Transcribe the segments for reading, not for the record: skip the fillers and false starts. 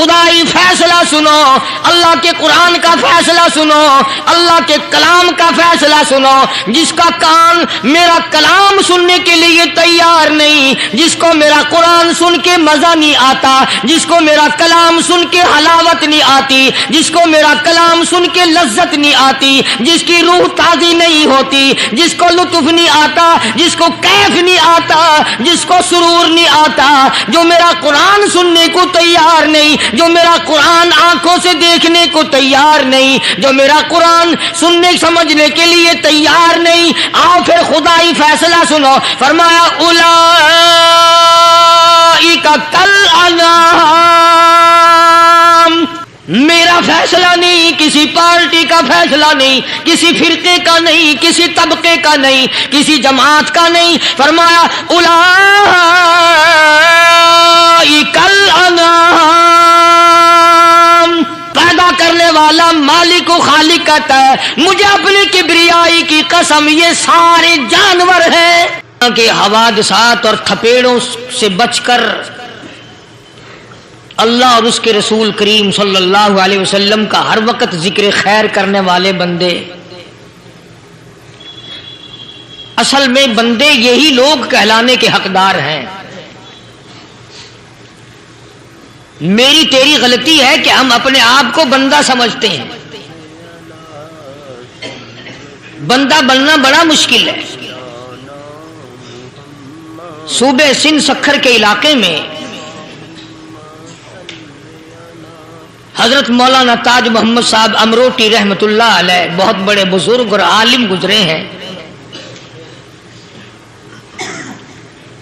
خدائی فیصلہ سنو، اللہ کے قرآن کا فیصلہ سنو، اللہ کے کلام کا فیصلہ سنو۔ جس کا کان میرا کلام سننے کے لیے تیار نہیں، جس کو میرا قرآن سن کے مزہ نہیں آتا، جس کو میرا کلام سن کے حلاوت نہیں آتی، جس کو میرا کلام سن کے لذت نہیں آتی، جس کی روح تازی نہیں ہوتی، جس کو لطف نہیں آتا، جس کو کیف نہیں آتا، جس کو سرور نہیں آتا، جو میرا قرآن سننے کو تیار نہیں، جو میرا قرآن آنکھوں سے دیکھنے کو تیار نہیں، جو میرا قرآن سننے سمجھنے کے لیے تیار نہیں، آؤ پھر خدائی فیصلہ سنو۔ فرمایا اولئک کالانعام، میرا فیصلہ نہیں، کسی پارٹی کا فیصلہ نہیں، کسی فرقے کا نہیں، کسی طبقے کا نہیں، کسی جماعت کا نہیں۔ فرمایا اولئک الانعام، پیدا کرنے والا مالک و خالق کہتا ہے مجھے اپنی کبریائی کی قسم یہ سارے جانور ہیں کہ حوادثات اور تھپیڑوں سے بچ کر اللہ اور اس کے رسول کریم صلی اللہ علیہ وسلم کا ہر وقت ذکر خیر کرنے والے بندے۔ اصل میں بندے یہی لوگ کہلانے کے حقدار ہیں۔ میری تیری غلطی ہے کہ ہم اپنے آپ کو بندہ سمجھتے ہیں۔ بندہ بننا بڑا مشکل ہے۔ صوبے سندھ سکھر کے علاقے میں حضرت مولانا تاج محمد صاحب امروٹی رحمت اللہ علیہ بہت بڑے بزرگ اور عالم گزرے ہیں۔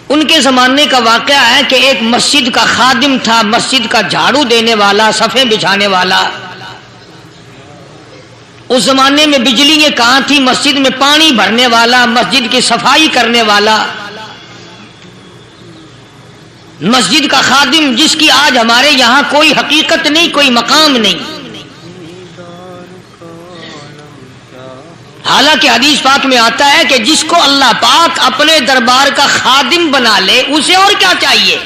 ان کے زمانے کا واقعہ ہے کہ ایک مسجد کا خادم تھا، مسجد کا جھاڑو دینے والا، صفیں بچھانے والا۔ اس زمانے میں بجلی کہاں تھی، مسجد میں پانی بھرنے والا، مسجد کی صفائی کرنے والا، مسجد کا خادم جس کی آج ہمارے یہاں کوئی حقیقت نہیں، کوئی مقام نہیں۔ حالانکہ حدیث پاک میں آتا ہے کہ جس کو اللہ پاک اپنے دربار کا خادم بنا لے اسے اور کیا چاہیے۔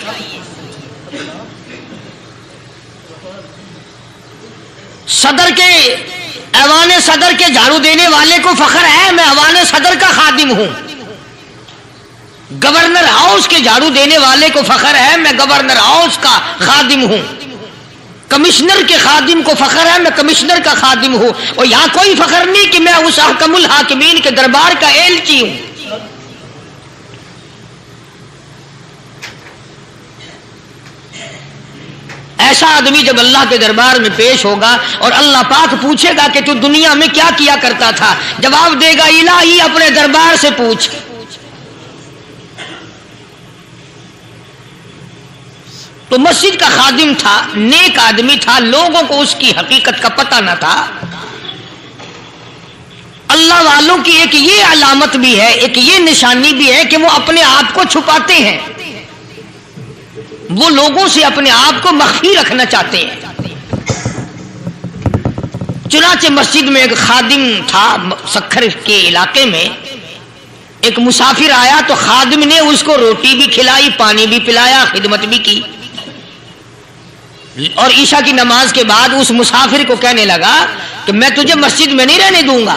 صدر کے ایوان صدر کے جھاڑو دینے والے کو فخر ہے میں ایوان صدر کا خادم ہوں، گورنر ہاؤس کے جھاڑو دینے والے کو فخر ہے میں گورنر ہاؤس کا خادم ہوں، کمشنر کے خادم کو فخر ہے میں کمشنر کا خادم ہوں، اور یہاں کوئی فخر نہیں کہ میں اس حکم الحاکمین کے دربار کا ایلچی ہوں۔ ایسا آدمی جب اللہ کے دربار میں پیش ہوگا اور اللہ پاک پوچھے گا کہ تو دنیا میں کیا کیا کرتا تھا، جواب دے گا الہی اپنے دربار سے پوچھ۔ تو مسجد کا خادم تھا، نیک آدمی تھا، لوگوں کو اس کی حقیقت کا پتہ نہ تھا۔ اللہ والوں کی ایک یہ علامت بھی ہے، ایک یہ نشانی بھی ہے کہ وہ اپنے آپ کو چھپاتے ہیں، وہ لوگوں سے اپنے آپ کو مخفی رکھنا چاہتے ہیں۔ چنانچہ مسجد میں ایک خادم تھا، سکھر کے علاقے میں ایک مسافر آیا تو خادم نے اس کو روٹی بھی کھلائی، پانی بھی پلایا، خدمت بھی کی، اور عشاء کی نماز کے بعد اس مسافر کو کہنے لگا کہ میں تجھے مسجد میں نہیں رہنے دوں گا۔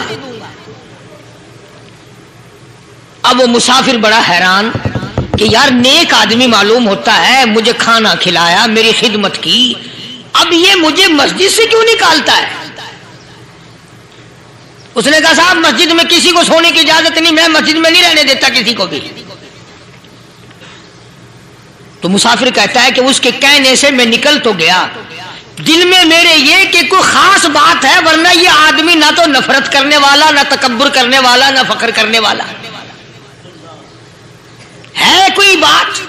اب وہ مسافر بڑا حیران کہ یار نیک آدمی معلوم ہوتا ہے، مجھے کھانا کھلایا، میری خدمت کی، اب یہ مجھے مسجد سے کیوں نکالتا ہے؟ اس نے کہا صاحب مسجد میں کسی کو سونے کی اجازت نہیں، میں مسجد میں نہیں رہنے دیتا کسی کو بھی۔ تو مسافر کہتا ہے کہ اس کے کہنے سے میں نکل تو گیا، دل میں میرے یہ کہ کوئی خاص بات ہے، ورنہ یہ آدمی نہ تو نفرت کرنے والا، نہ تکبر کرنے والا، نہ فخر کرنے والا ہے کوئی بات۔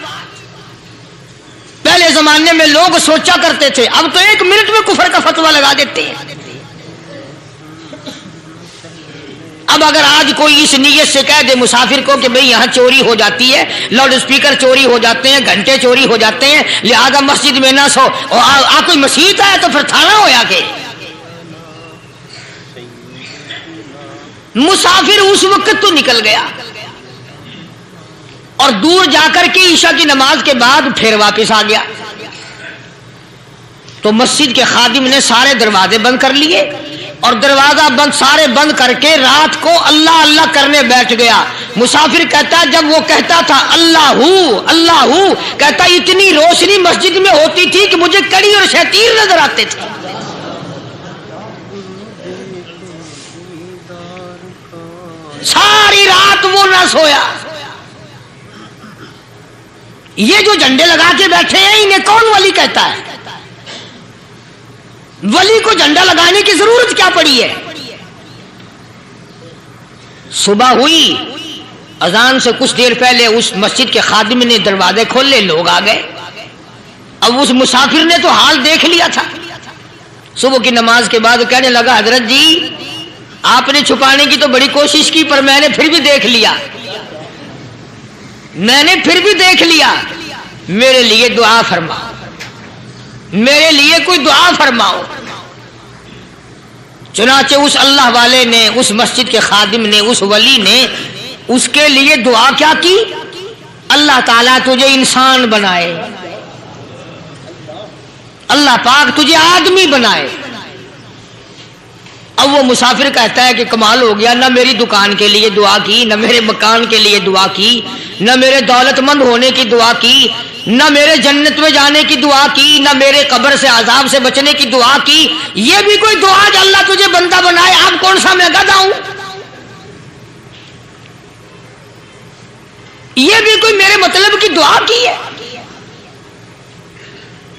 پہلے زمانے میں لوگ سوچا کرتے تھے، اب تو ایک منٹ میں کفر کا فتویٰ لگا دیتے ہیں۔ اب اگر آج کوئی اس نیت سے کہہ دے مسافر کو کہ بھئی یہاں چوری ہو جاتی ہے، لاؤڈ اسپیکر چوری ہو جاتے ہیں، گھنٹے چوری ہو جاتے ہیں، لہذا مسجد میں نہ سو، اور کوئی مسیحت ہے تو پھر تھانہ ہویا کہ مسافر اس وقت تو نکل گیا اور دور جا کر کے عشاء کی نماز کے بعد پھر واپس آ گیا۔ تو مسجد کے خادم نے سارے دروازے بند کر لیے اور دروازہ بند سارے بند کر کے رات کو اللہ اللہ کرنے بیٹھ گیا. مسافر کہتا جب وہ کہتا تھا اللہ ہو کہتا اتنی روشنی مسجد میں ہوتی تھی کہ مجھے کڑی اور شتیر نظر آتے تھے. ساری رات وہ نہ سویا. یہ جو جھنڈے لگا کے بیٹھے ہیں انہیں کون ولی کہتا ہے؟ ولی کو جھنڈا لگانے کی ضرورت کیا پڑی ہے؟ صبح ہوئی اذان سے کچھ دیر پہلے اس مسجد کے خادم نے دروازے کھولے, لوگ آ گئے. اب اس مسافر نے تو حال دیکھ لیا تھا. صبح کی نماز کے بعد کہنے لگا حضرت جی آپ نے چھپانے کی تو بڑی کوشش کی پر میں نے پھر بھی دیکھ لیا, میرے لیے دعا فرماؤ, میرے لیے کوئی دعا فرماؤ. چنانچہ اس اللہ والے نے, اس مسجد کے خادم نے, اس ولی نے اس کے لیے دعا کیا کی؟ اللہ تعالیٰ تجھے انسان بنائے, اللہ پاک تجھے آدمی بنائے. اب وہ مسافر کہتا ہے کہ کمال ہو گیا, نہ میری دکان کے لیے دعا کی, نہ میرے مکان کے لیے دعا کی, نہ میرے دولت مند ہونے کی دعا کی, نہ میرے جنت میں جانے کی دعا کی, نہ میرے قبر سے عذاب سے بچنے کی دعا کی. یہ بھی کوئی دعا کہ اللہ تجھے بندہ بنائے؟ اب کون سا میں گدھا ہوں؟ یہ بھی کوئی میرے مطلب کی دعا کی ہے؟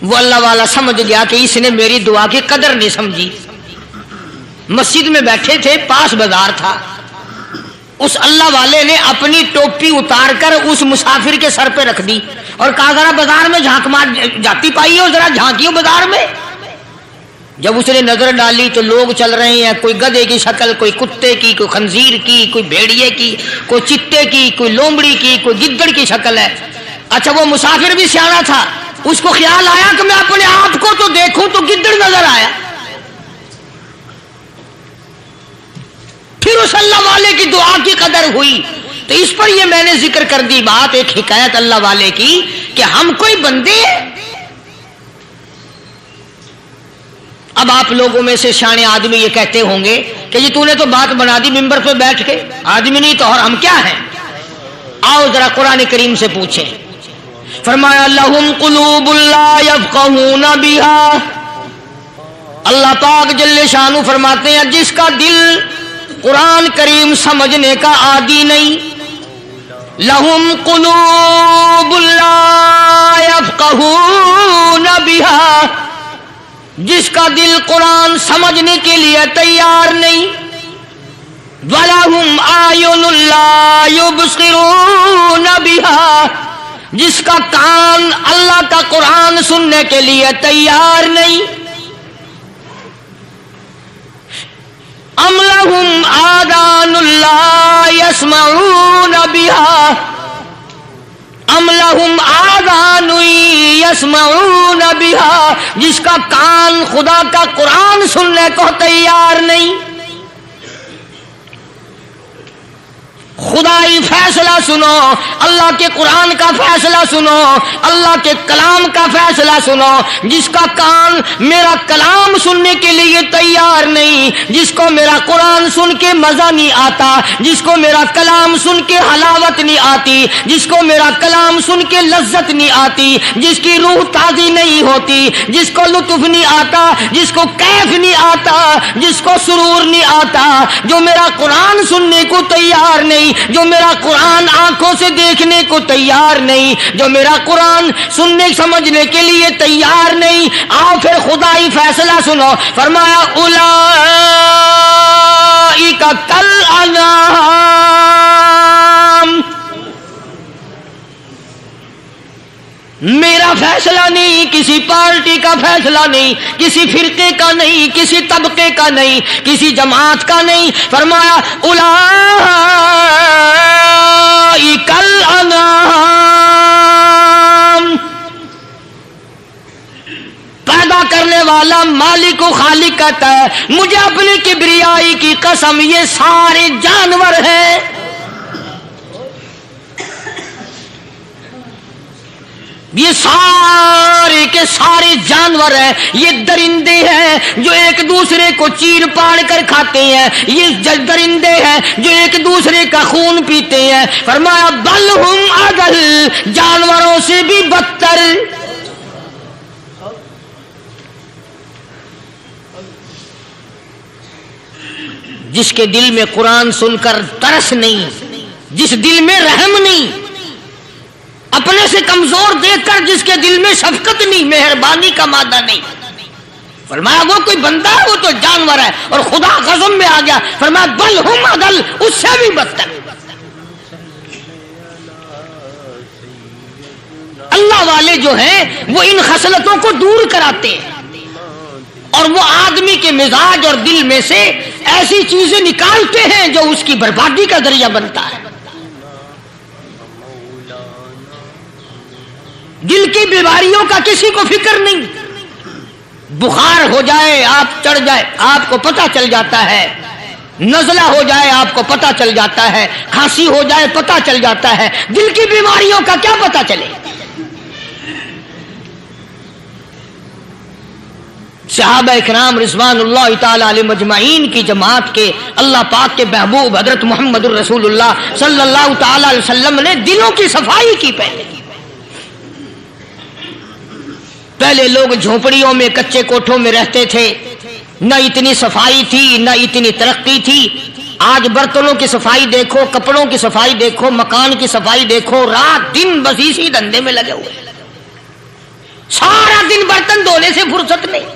وہ اللہ والا سمجھ گیا کہ اس نے میری دعا کی قدر نہیں سمجھی. مسجد میں بیٹھے تھے, پاس بازار تھا. اس اللہ والے نے اپنی ٹوپی اتار کر اس مسافر کے سر پہ رکھ دی اور کہا ذرا بازار میں جھانک مار جاتی پائی ہو, ذرا جھانکیو بازار میں. جب اس نے نظر ڈالی تو لوگ چل رہے ہیں, کوئی گدھے کی شکل, کوئی کتے کی, کوئی خنزیر کی, کوئی بھیڑیے کی, کوئی چتے کی, کوئی لومڑی کی, کوئی گدڑ کی شکل ہے. اچھا وہ مسافر بھی سیانا تھا, اس کو خیال آیا کہ میں اپنے آپ کو تو دیکھوں تو گدڑ نظر آیا. پھر اس اللہ والے کی دعا کی قدر ہوئی. تو اس پر یہ میں نے ذکر کر دی بات, ایک حکایت اللہ والے کی کہ ہم کوئی بندے ہیں. اب آپ لوگوں میں سے شانے آدمی یہ کہتے ہوں گے کہ جی تو نے تو بات بنا دی ممبر پہ بیٹھ کے, آدمی نہیں تو اور ہم کیا ہیں؟ آؤ ذرا قرآن کریم سے پوچھیں. فرمایا لہم قلوب لا یفقہون بہا, اللہ پاک جل شانہ فرماتے ہیں جس کا دل قرآن کریم سمجھنے کا عادی نہیں. لہم قلوب لا یفقہون بہا, جس کا دل قرآن سمجھنے کے لیے تیار نہیں. وَلَهُمْ أَعْيُنٌ لَا يُبْصِرُونَ بِهَا, جس کا کان اللہ کا قرآن سننے کے لیے تیار نہیں. أَمْ لَهُمْ آذَانٌ لَا يَسْمَعُونَ بِهَا, ام لہم آذان یسمعون بہا, جس کا کان خدا کا قرآن سننے کو تیار نہیں. خدائی فیصلہ سنو, اللہ کے قرآن کا فیصلہ سنو, اللہ کے کلام کا فیصلہ سنو. جس کا کان میرا کلام سننے کے لیے تیار نہیں, جس کو میرا قرآن سن کے مزہ نہیں آتا, جس کو میرا کلام سن کے حلاوت نہیں آتی, جس کو میرا کلام سن کے لذت نہیں آتی, جس کی روح تازی نہیں ہوتی, جس کو لطف نہیں آتا, جس کو کیف نہیں آتا, جس کو سرور نہیں آتا, جو میرا قرآن سننے کو تیار نہیں, جو میرا قرآن آنکھوں سے دیکھنے کو تیار نہیں, جو میرا قرآن سننے سمجھنے کے لیے تیار نہیں. آؤ پھر خدائی فیصلہ سنو. فرمایا اولئک کالانعام, میرا فیصلہ نہیں, کسی پارٹی کا فیصلہ نہیں, کسی فرقے کا نہیں, کسی طبقے کا نہیں, کسی جماعت کا نہیں. فرمایا اولئک الانعام, پیدا کرنے والا مالک و خالق کہتا ہے مجھے اپنی کبریائی کی قسم یہ سارے جانور ہیں, یہ سارے کے سارے جانور ہیں، یہ درندے ہیں جو ایک دوسرے کو چیر پاڑ کر کھاتے ہیں، یہ درندے ہیں جو ایک دوسرے کا خون پیتے ہیں۔ فرمایا بل ہم اضل، جانوروں سے بھی بدتر۔ جس کے دل میں قرآن سن کر ترس نہیں، جس دل میں رحم نہیں، اپنے سے کمزور دیکھ کر جس کے دل میں شفقت نہیں، مہربانی کا مادہ نہیں، فرمایا وہ کوئی بندہ ہے، وہ تو جانور ہے۔ اور خدا غضب میں آ گیا، فرمایا بل ہم اضل، اس سے بھی بدتر۔ اللہ والے جو ہیں وہ ان خصلتوں کو دور کراتے ہیں، اور وہ آدمی کے مزاج اور دل میں سے ایسی چیزیں نکالتے ہیں جو اس کی بربادی کا ذریعہ بنتا ہے۔ دل کی بیماریوں کا کسی کو فکر نہیں، بخار ہو جائے آپ چڑھ جائے آپ کو پتہ چل جاتا ہے، نزلہ ہو جائے آپ کو پتہ چل جاتا ہے، کھانسی ہو جائے پتہ چل جاتا ہے، دل کی بیماریوں کا کیا پتہ چلے؟ صحابہ اکرام رضوان اللہ تعالی علیہ مجمعین کی جماعت کے اللہ پاک کے محبوب حضرت محمد الرسول اللہ صلی اللہ تعالی علیہ وسلم نے دلوں کی صفائی کی۔ پہلے لوگ جھونپڑیوں میں کچے کوٹھوں میں رہتے تھے، نہ اتنی صفائی تھی نہ اتنی ترقی تھی۔ آج برتنوں کی صفائی دیکھو، کپڑوں کی صفائی دیکھو، مکان کی صفائی دیکھو، رات دن بس اسی دھندے میں لگے ہوئے، سارا دن برتن دھونے سے فرصت نہیں،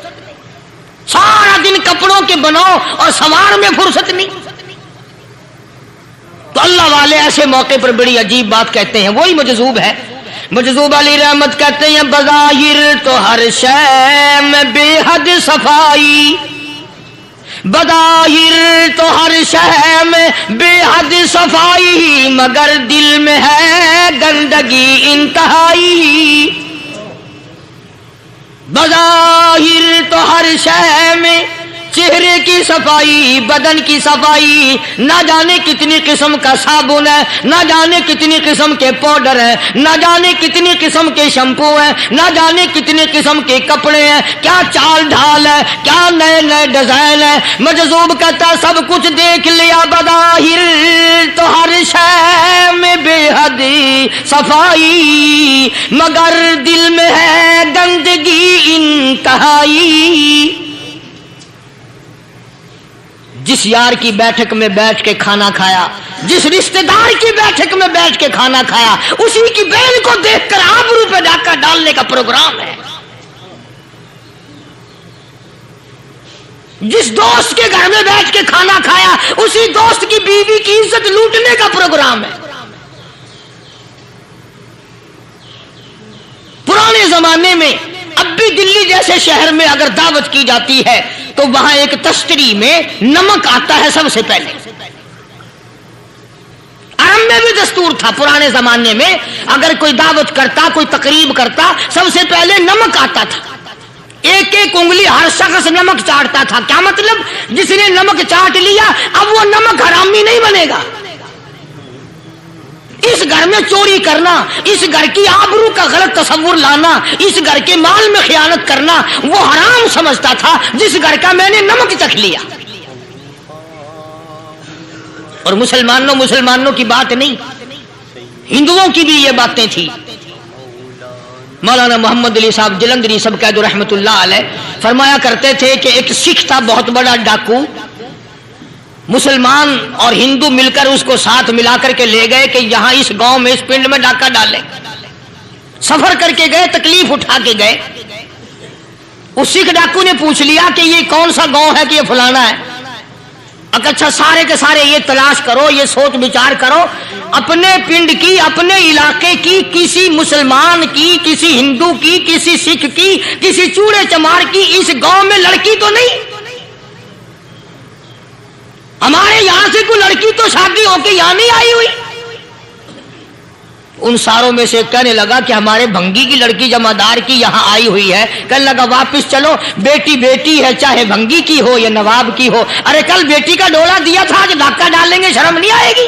سارا دن کپڑوں کے بناؤ اور سنوار میں فرصت نہیں۔ تو اللہ والے ایسے موقع پر بڑی عجیب بات کہتے ہیں، وہی مجذوب ہے، مجذوب علی رحمت کہتے ہیں بظاہر تو ہر شے میں بے حد صفائی، بظاہر تو ہر شے میں بے حد صفائی، مگر دل میں ہے گندگی انتہائی۔ بظاہر تو ہر شے میں چہرے کی صفائی، بدن کی صفائی، نہ جانے کتنی قسم کا صابن ہے، نہ جانے کتنی قسم کے پاؤڈر ہے، نہ جانے کتنی قسم کے شیمپو ہیں، نہ جانے کتنی قسم کے کپڑے ہیں، کیا چال ڈھال ہے، کیا نئے نئے ڈیزائن ہے۔ مجذوب کہتا سب کچھ دیکھ لیا، بظاہر تو ہر شے میں بے حد صفائی، مگر دل میں ہے گندگی انتہائی۔ جس یار کی بیٹھک میں بیٹھ کے کھانا کھایا، جس رشتہ دار کی بیٹھک میں بیٹھ کے کھانا کھایا، اسی کی بہن کو دیکھ کر آبرو پہ ڈاکہ ڈالنے کا پروگرام ہے۔ جس دوست کے گھر میں بیٹھ کے کھانا کھایا، اسی دوست کی بیوی کی عزت لوٹنے کا پروگرام ہے۔ پرانے زمانے میں اب بھی دلی جیسے شہر میں اگر دعوت کی جاتی ہے تو وہاں ایک تشتری میں نمک آتا ہے سب سے پہلے۔ عرب میں بھی دستور تھا پرانے زمانے میں، اگر کوئی دعوت کرتا، کوئی تقریب کرتا، سب سے پہلے نمک آتا تھا۔ ایک ایک انگلی ہر شخص نمک چاٹتا تھا۔ کیا مطلب؟ جس نے نمک چاٹ لیا اب وہ نمک حرامی نہیں بنے گا۔ اس گھر میں چوری کرنا، اس گھر کی آبرو کا غلط تصور لانا، اس گھر کے مال میں خیانت کرنا وہ حرام سمجھتا تھا جس گھر کا میں نے نمک چکھ لیا۔ اور مسلمانوں کی بات نہیں، ہندوؤں کی بھی یہ باتیں تھی۔ مولانا محمد علی صاحب جلندری سب قید رحمت اللہ علیہ فرمایا کرتے تھے کہ ایک سکھ تھا بہت بڑا ڈاکو، مسلمان اور ہندو مل کر اس کو ساتھ ملا کر کے لے گئے کہ یہاں اس گاؤں میں اس پنڈ میں ڈاکہ ڈالے۔ سفر کر کے گئے، تکلیف اٹھا کے گئے۔ اس سکھ ڈاکو نے پوچھ لیا کہ یہ کون سا گاؤں ہے کہ یہ فلانا ہے۔ اچھا سارے کے سارے یہ تلاش کرو، یہ سوچ بچار کرو، اپنے پنڈ کی، اپنے علاقے کی، کسی مسلمان کی، کسی ہندو کی، کسی سکھ کی، کسی چوڑے چمار کی اس گاؤں میں لڑکی تو نہیں؟ ہمارے یہاں سے کوئی لڑکی تو شادی ہو کے یہاں نہیں آئی ہوئی۔ ان ساروں میں سے کہنے لگا کہ ہمارے بھنگی کی لڑکی جمعدار کی یہاں آئی ہوئی ہے۔ کہنے لگا واپس چلو، بیٹی بیٹی ہے، چاہے بھنگی کی ہو یا نواب کی ہو۔ ارے کل بیٹی کا ڈولا دیا تھا، آج ڈاکہ ڈالیں گے، شرم نہیں آئے گی؟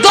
2